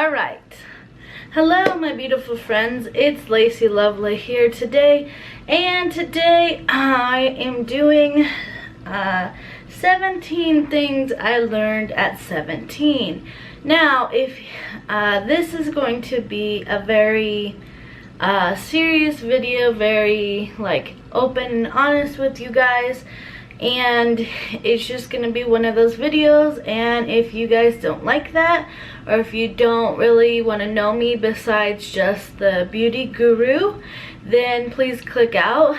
Alright, hello my beautiful friends, it's Laciey Lovely here today, and today I am doing 17 things I learned at 17. Now, if this is going to be a very serious video, very like open and honest with you guys, and it's just gonna be one of those videos, and if you guys don't like that, or if you don't really want to know me besides just the beauty guru, then please click out.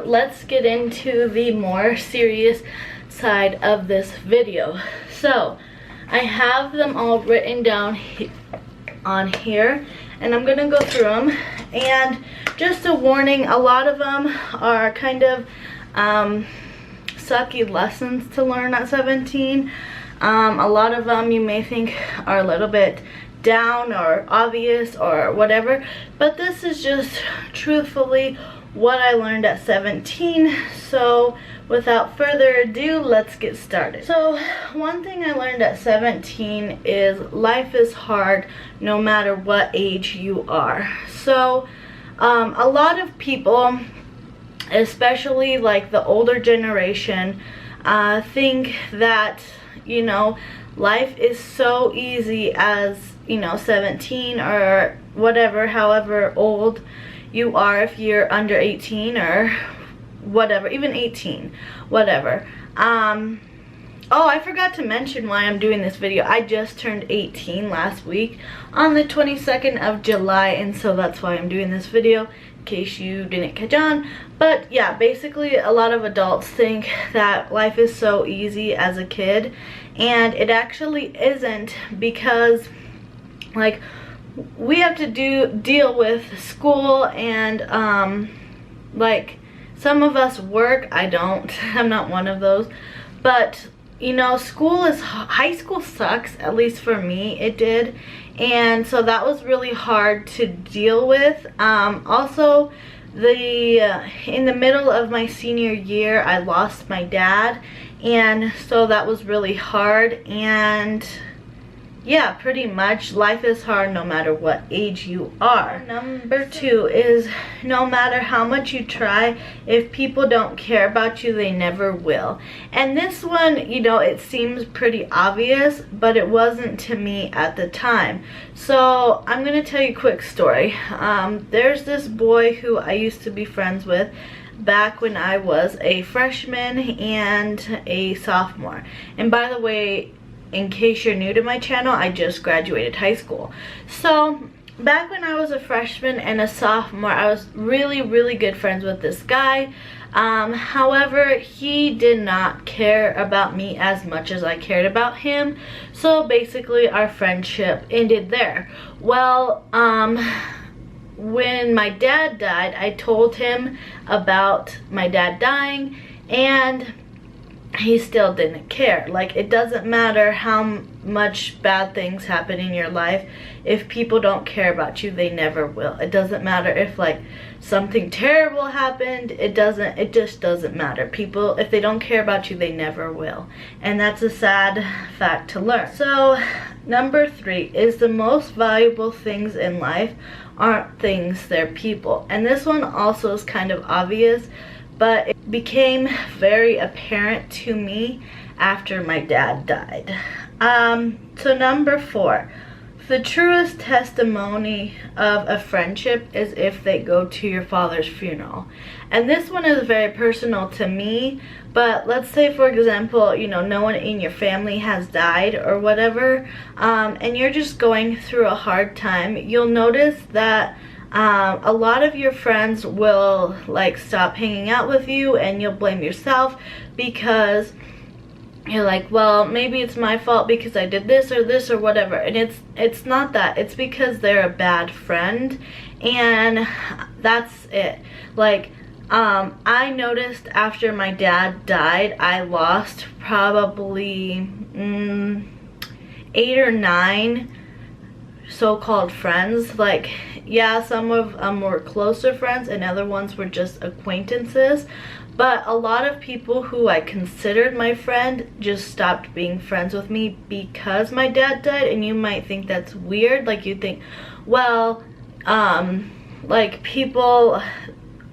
Let's get into the more serious side of this video. So I have them all written down on here, and I'm gonna go through them. And just a warning, a lot of them are kind of sucky lessons to learn at 17. A lot of them you may think are a little bit down or obvious or whatever, but this is just truthfully what I learned at 17. So without further ado, let's get started. So one thing I learned at 17 is life is hard no matter what age you are. So a lot of people, especially like the older generation, think that, you know, life is so easy as, you know, 17 or whatever, however old you are, if you're under 18 or whatever, even 18, whatever. Oh, I forgot to mention why I'm doing this video. I just turned 18 last week on the 22nd of July, and so that's why I'm doing this video, in case you didn't catch on. But yeah, basically a lot of adults think that life is so easy as a kid, and it actually isn't, because like we have to deal with school, and like some of us work. I don't. I'm not one of those. But you know, high school sucks, at least for me it did, and so that was really hard to deal with. Also, in the middle of my senior year, I lost my dad, and so that was really hard. And yeah, pretty much life is hard no matter what age you are. Number 2 is, no matter how much you try, if people don't care about you, they never will. And this one, you know, it seems pretty obvious, but it wasn't to me at the time. So I'm gonna tell you a quick story. There's this boy who I used to be friends with back when I was a freshman and a sophomore. And by the way, in case you're new to my channel, I just graduated high school. So back when I was a freshman and a sophomore, I was really good friends with this guy. However, he did not care about me as much as I cared about him. So basically our friendship ended there. Well, when my dad died, I told him about my dad dying, and he still didn't care. Like, it doesn't matter how much bad things happen in your life. If people don't care about you, they never will. It doesn't matter if like something terrible happened. It just doesn't matter. People, if they don't care about you, they never will. And that's a sad fact to learn. So number 3 is, the most valuable things in life aren't things, they're people. And this one also is kind of obvious, but it became very apparent to me after my dad died. So number 4, the truest testimony of a friendship is if they go to your father's funeral. And this one is very personal to me, but let's say, for example, you know, no one in your family has died or whatever, and you're just going through a hard time, you'll notice that a lot of your friends will like stop hanging out with you, and you'll blame yourself because you're like, well, maybe it's my fault because I did this or whatever. And it's not that. It's because they're a bad friend, and that's it. Like, I noticed after my dad died, I lost probably 8 or 9 so-called friends. Like, yeah, some of them were closer friends and other ones were just acquaintances, But a lot of people who I considered my friend just stopped being friends with me because my dad died. And you might think that's weird. Like, you think, well, like, people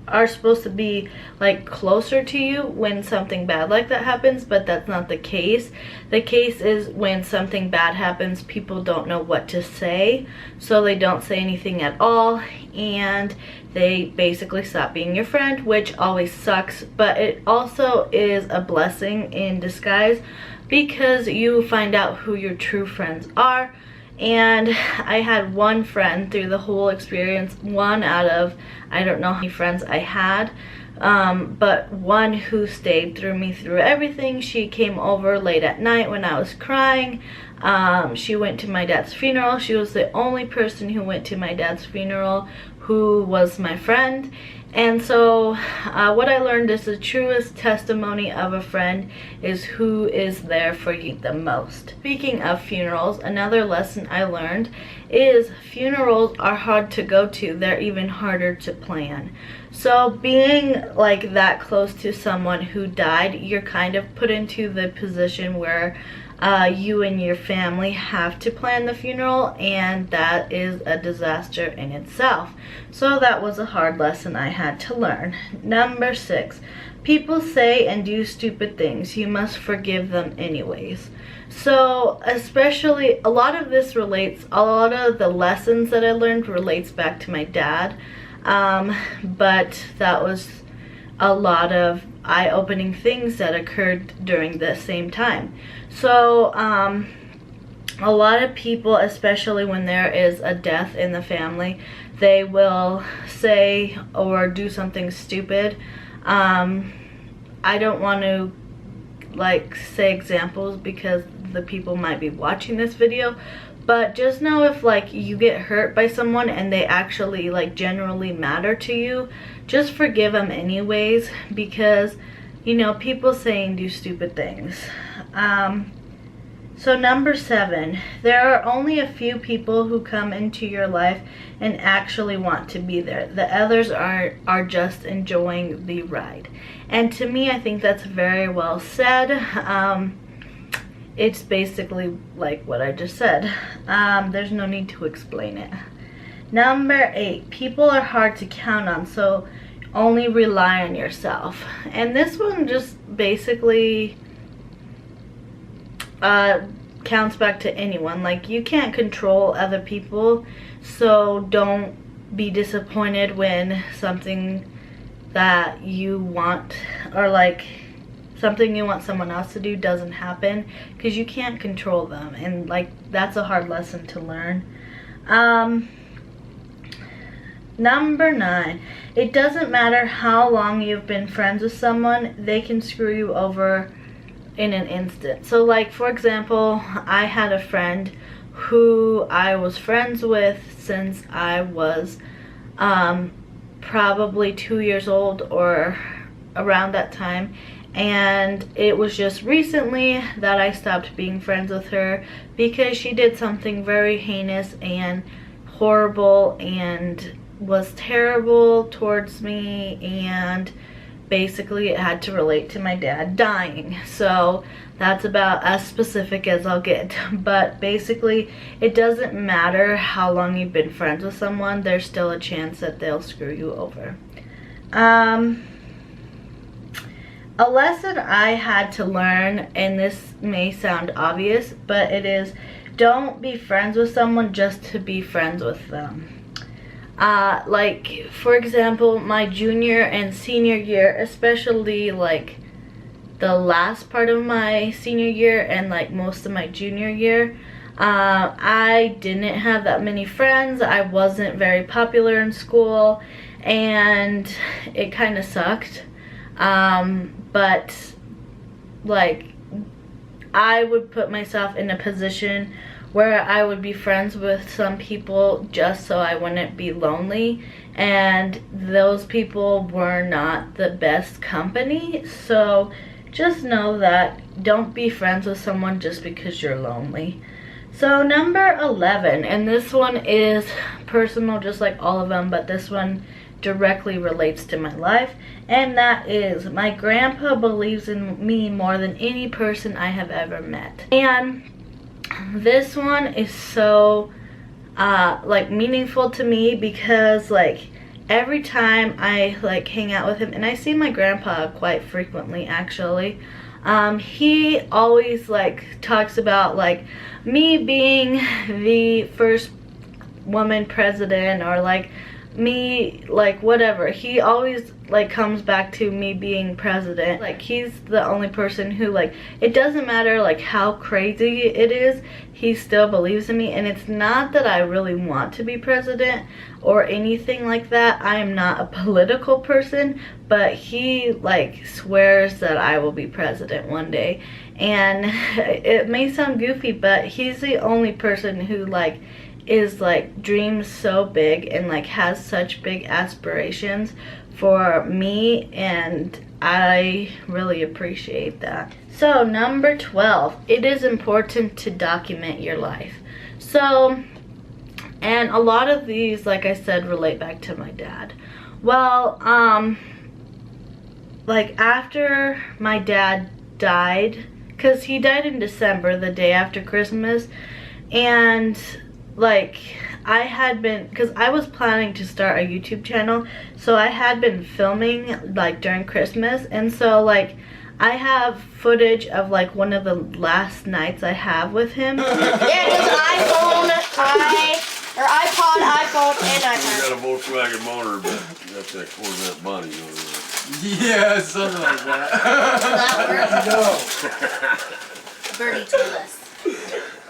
are supposed to be like closer to you when something bad like that happens, but that's not the case. The case is when something bad happens, people don't know what to say, so they don't say anything at all, and they basically stop being your friend, which always sucks. But it also is a blessing in disguise, because you find out who your true friends are. And I had one friend through the whole experience, one out of I don't know how many friends I had, but one who stayed through me through everything. She came over late at night when I was crying. She went to my dad's funeral. She was the only person who went to my dad's funeral who was my friend. And so what I learned is the truest testimony of a friend is who is there for you the most. Speaking of funerals, another lesson I learned is funerals are hard to go to. They're even harder to plan. So being like that close to someone who died, you're kind of put into the position where you and your family have to plan the funeral, and that is a disaster in itself. So that was a hard lesson I had to learn. Number 6, people say and do stupid things. You must forgive them anyways. So especially a lot of this relates, a lot of the lessons that I learned relates back to my dad, but that was a lot of eye-opening things that occurred during the same time. So a lot of people, especially when there is a death in the family, they will say or do something stupid. I don't want to like say examples because the people might be watching this video, but just know if like you get hurt by someone and they actually like generally matter to you, just forgive them anyways, because you know, people say and do stupid things. So number 7, there are only a few people who come into your life and actually want to be there. The others are just enjoying the ride. And to me, I think that's very well said. It's basically like what I just said. There's no need to explain it. Number 8, people are hard to count on, so only rely on yourself. And this one just basically counts back to anyone. Like, you can't control other people, so don't be disappointed when something that you want, or like something you want someone else to do, doesn't happen, because you can't control them. And like, that's a hard lesson to learn. Number 9, it doesn't matter how long you've been friends with someone, they can screw you over in an instant. So like, for example, I had a friend who I was friends with since I was probably 2 years old or around that time, and it was just recently that I stopped being friends with her because she did something very heinous and horrible and was terrible towards me, and basically it had to relate to my dad dying. So that's about as specific as I'll get. But basically, it doesn't matter how long you've been friends with someone, there's still a chance that they'll screw you over. A lesson I had to learn, and this may sound obvious, but it is, don't be friends with someone just to be friends with them. Like, for example, my junior and senior year, especially like the last part of my senior year and like most of my junior year, I didn't have that many friends. I wasn't very popular in school, and it kind of sucked. But like, I would put myself in a position where I would be friends with some people just so I wouldn't be lonely, and those people were not the best company. So just know that don't be friends with someone just because you're lonely. So number 11, and this one is personal just like all of them, but this one directly relates to my life, and that is my grandpa believes in me more than any person I have ever met. And this one is so like meaningful to me because like every time I like hang out with him, and I see my grandpa quite frequently actually, he always like talks about like me being the first woman president, or like me, like whatever. He always like comes back to me being president. Like he's the only person who, like, it doesn't matter like how crazy it is, he still believes in me. And it's not that I really want to be president or anything like that. I am not a political person, but he like swears that I will be president one day. And it may sound goofy, but he's the only person who like is like dreams so big and like has such big aspirations for me, and I really appreciate that. So number 12, it is important to document your life. So, and a lot of these, like I said, relate back to my dad. Well, like after my dad died, because he died in December, the day after Christmas, and like I had been, because I was planning to start a YouTube channel, so I had been filming like during Christmas, and so like I have footage of like one of the last nights I have with him. Yeah, because iPod, iPhone, and iPad. You got a Volkswagen motor, but you got that Corvette body on there. Yeah, something like that. That works. Birdie told us.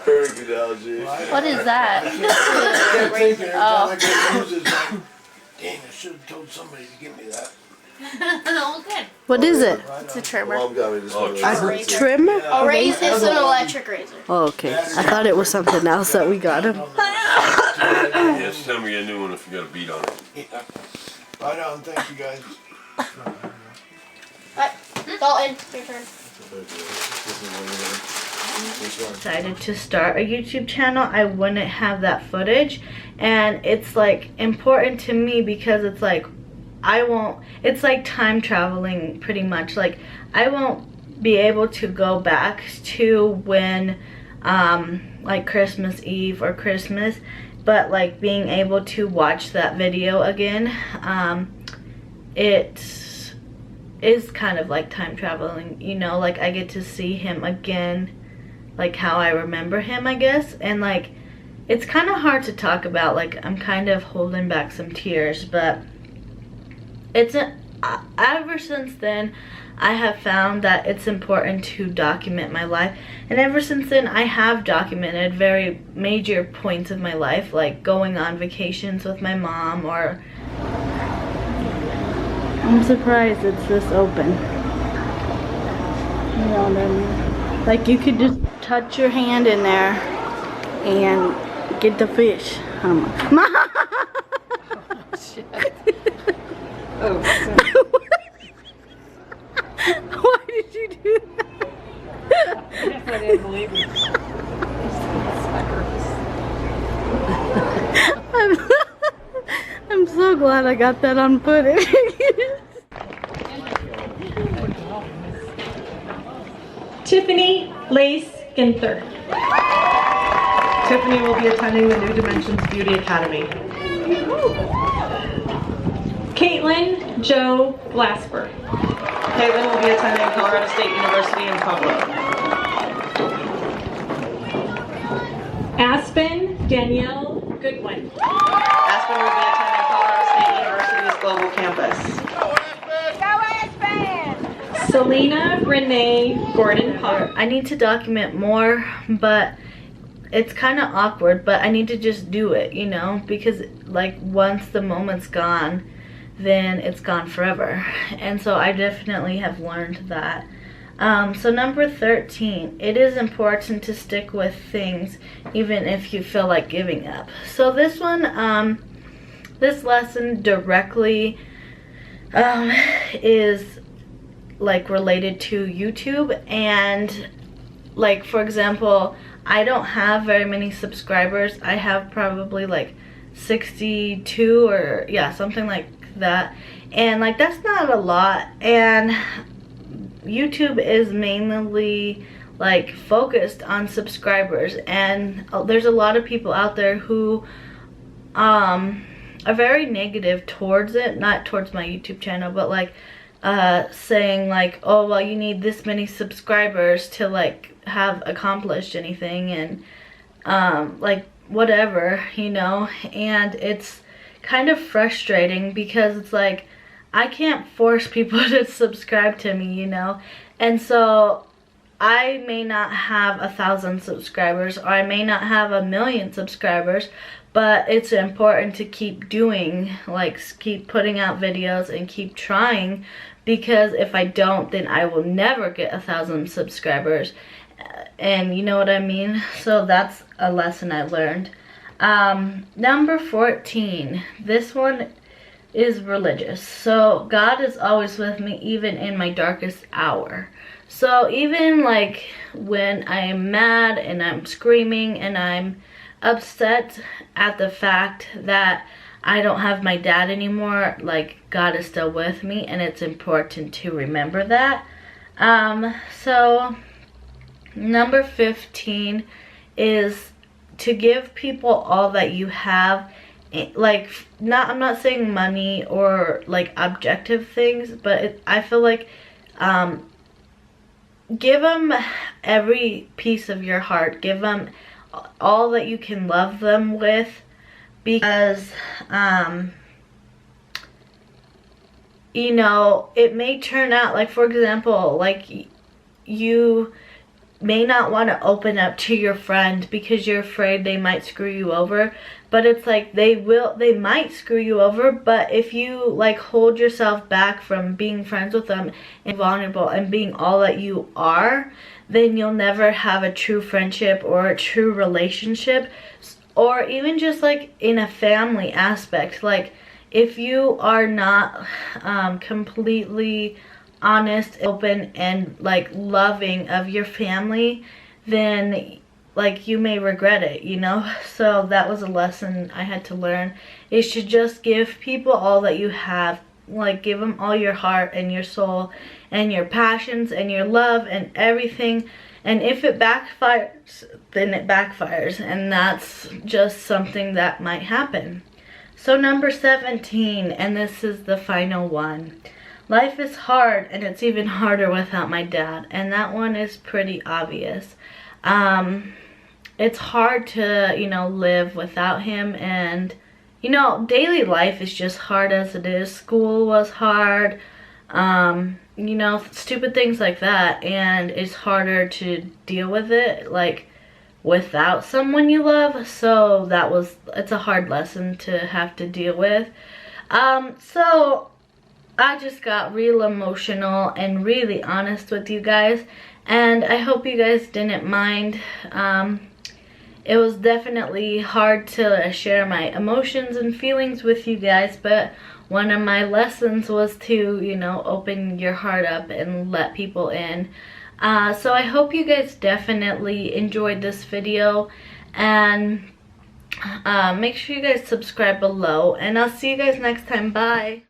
Very good analogy. What is that? Dang, I should have told somebody to give me that. All good. What is it? It's a trimmer. Mom got me this one. A trimmer? A razor. It's an electric razor. Oh, okay. I thought it was something else that we got him. Yes, tell me a new one if you got a beat on it. Yeah. Right on, thank you guys. Alright, Dalton, your turn. Decided to start a YouTube channel, I wouldn't have that footage, and it's like important to me because it's like it's like time traveling pretty much. Like I won't be able to go back to when like Christmas Eve or Christmas, but like being able to watch that video again, it is kind of like time traveling, you know, like I get to see him again, like how I remember him, I guess. And like it's kind of hard to talk about, like I'm kind of holding back some tears, but it's ever since then I have found that it's important to document my life, and ever since then I have documented very major points of my life, like going on vacations with my mom, or I'm surprised it's this open. You know what I mean? Like you could just touch your hand in there and get the fish. Oh, Why did you do that? I guess I didn't believe it. I'm so glad I got that on footage. Tiffany Lace Ginther. Tiffany will be attending the New Dimensions Beauty Academy. Caitlin Jo Glasper. Caitlin will be attending Colorado State University in Pueblo. Aspen Danielle Goodwin. Aspen will be attending Colorado State University's Global Campus. Selena Renee Gordon Potter. I need to document more, but it's kind of awkward, but I need to just do it, you know, because like once the moment's gone, then it's gone forever. And so I definitely have learned that. So number 13, it is important to stick with things even if you feel like giving up. So this one, this lesson directly is like related to YouTube, and like for example, I don't have very many subscribers. I have probably like 62 or yeah, something like that. And like that's not a lot, and YouTube is mainly like focused on subscribers, and there's a lot of people out there who are very negative towards it, not towards my YouTube channel, but like saying like, oh well, you need this many subscribers to like have accomplished anything, and like whatever, you know. And it's kind of frustrating because it's like I can't force people to subscribe to me, you know. And so I may not have 1,000 subscribers, or I may not have 1,000,000 subscribers, but it's important to keep doing, like keep putting out videos and keep trying, because if I don't, then I will never get 1,000 subscribers. And you know what I mean? So that's a lesson I learned. Number 14, this one is religious. So God is always with me, even in my darkest hour. So even like when I am mad and I'm screaming and I'm upset at the fact that I don't have my dad anymore, like God is still with me, and it's important to remember that. So number 15 is to give people all that you have. Like I'm not saying money or like objective things, but I feel like give them every piece of your heart. Give them all that you can love them with, because you know, it may turn out, like for example, like you may not want to open up to your friend because you're afraid they might screw you over, but it's like they might screw you over, but if you like hold yourself back from being friends with them and vulnerable and being all that you are, then you'll never have a true friendship or a true relationship. Or even just like in a family aspect, like if you are not completely honest, open, and like loving of your family, then like you may regret it, you know. So that was a lesson I had to learn. You should just give people all that you have. Like give them all your heart and your soul and your passions and your love and everything. And if it backfires, then it backfires, and that's just something that might happen. So number 17, and this is the final one. Life is hard, and it's even harder without my dad, and that one is pretty obvious. It's hard to, you know, live without him, and you know, daily life is just hard as it is. School was hard, you know, stupid things like that, and it's harder to deal with it like without someone you love. So it's a hard lesson to have to deal with. So I just got real emotional and really honest with you guys, and I hope you guys didn't mind. It was definitely hard to share my emotions and feelings with you guys, but one of my lessons was to, you know, open your heart up and let people in. So I hope you guys definitely enjoyed this video, and make sure you guys subscribe below, and I'll see you guys next time. Bye.